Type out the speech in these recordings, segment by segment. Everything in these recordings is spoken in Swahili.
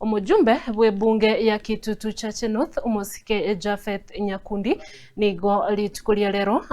Omujumbe bwe bunge ya Kitutu Chache North Umosike Japhet Nyakundi nigo litukulia lero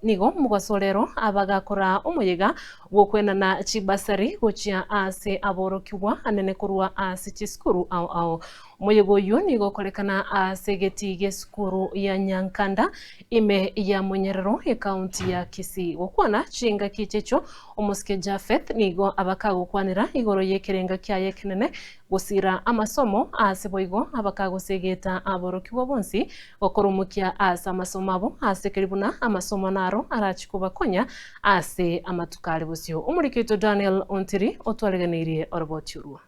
nigo mugasolero abagakora umuyiga gukwenana chibasari gucia ase aborokiwa anene kurwa ase chiskuru au umuyigo uyu nigo kolekana ase geti skuru ya Nyankanda ime ya Munyerero ya kaunti ya Kisii gukwana chinga kichecho Umosike Japhet nigo abakagukwanira igoro yekerenga kya yekenene gusira amasomo ase boigo abakagusegeta aborokiwa bonsi okorumukia ase amasomo abo ase keribuna amasomo naro arachikuba konya ase amatukali busyo umurikito Daniel Ontiri otwaleganirie orobotiurwa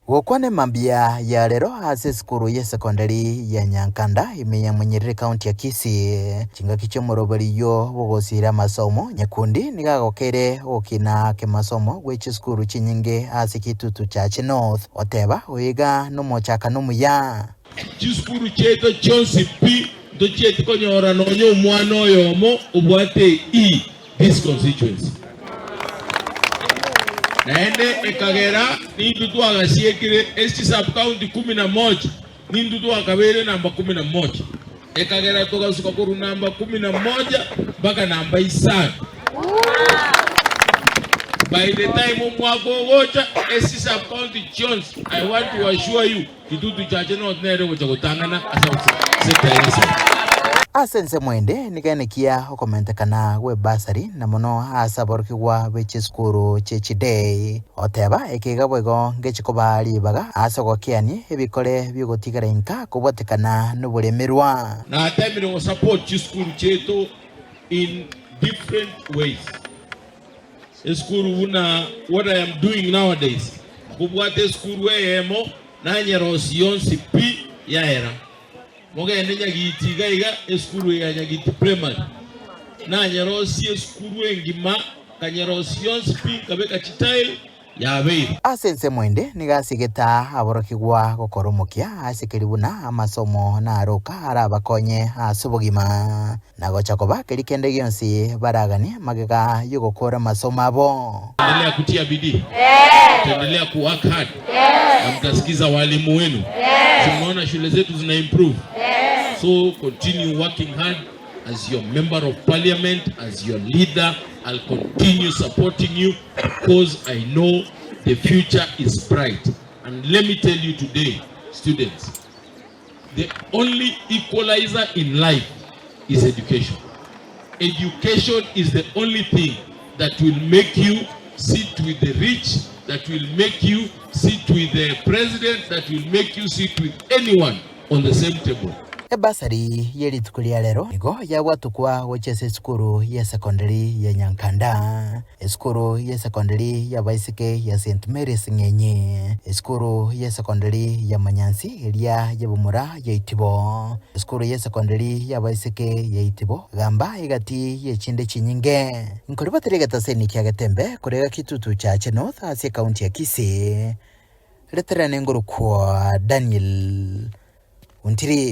Gukwane mambia ya lero ase skuru ya sekondari ya Nyankanda ime ya Munyerere kaunti ya Kisii chinga kicho morobariyo bogosira masomo Nyakundi nigagokere okina ke masomo gwechi skuru chinyinge ase Kitutu Chache North oteba oiga no mochaka no muya chiskuru cheto chonsi pi do cheto konyora nonyo mwana oyomo ubwate this constituency naende ekagera nindutu agasiekire esti sub county 11 nindutu akabere namba 11 ekagera togasuka kuru namba 11 mpaka namba 5 by the time umwako wocha esti sub county chons I want to assure you Kitutu Chache North nere wocha kutangana asa sekta yasa Asense mwende niganekia okomentekana we basari na mono asa borkiwa bechi skuru chechide oteba ekiga bwego ngechikobali baga asa gokiani ebikole byogotigarenka kubotekana n'uburemerwa na atemire wo support chiskuru cheto in different ways. Skuru una what I am doing nowadays kubwate skuru emo na nyerosion sipi yaera moga nyagitiga iga skuru ya nyagiti primary na nyerosi skuru engima kanyerosion sipi kabeka chitail yabe asense mwende nigasigeta aborokigwa gokoromokia asekeribuna amasomo na aroka arabakonye asubugima nagochakoba kerikende gyonsi baragani magega yugokora masomo abo endelea kutia bidii endelea ku work hard na mtasikiza walimu wenu tunaona shule zetu zina improve so continue working hard as your member of parliament, as your leader. I'll continue supporting you because I know the future is bright. And let me tell you today, students, the only equalizer in life is education. Education is the only thing that will make you sit with the rich, that will make you sit with the president, that will make you sit with anyone on the same table. Ebasari yeri tukulia lero nigo ya watukwa wechese skuru ya sekondari ya Nyankanda skuru ya sekondari ya Baisike ya St. Mary's Ngenye skuru ya sekondari ya Manyansi ilia ya Bumura ya Itibo skuru ya sekondari ya Baisike ya Itibo gamba igati ya chinde chinyinge nkoribatere gataseni kya gatembe korega Kitutu Chache North ase kaunti ya Kisii leterane nguru kwa Daniel Ontiri.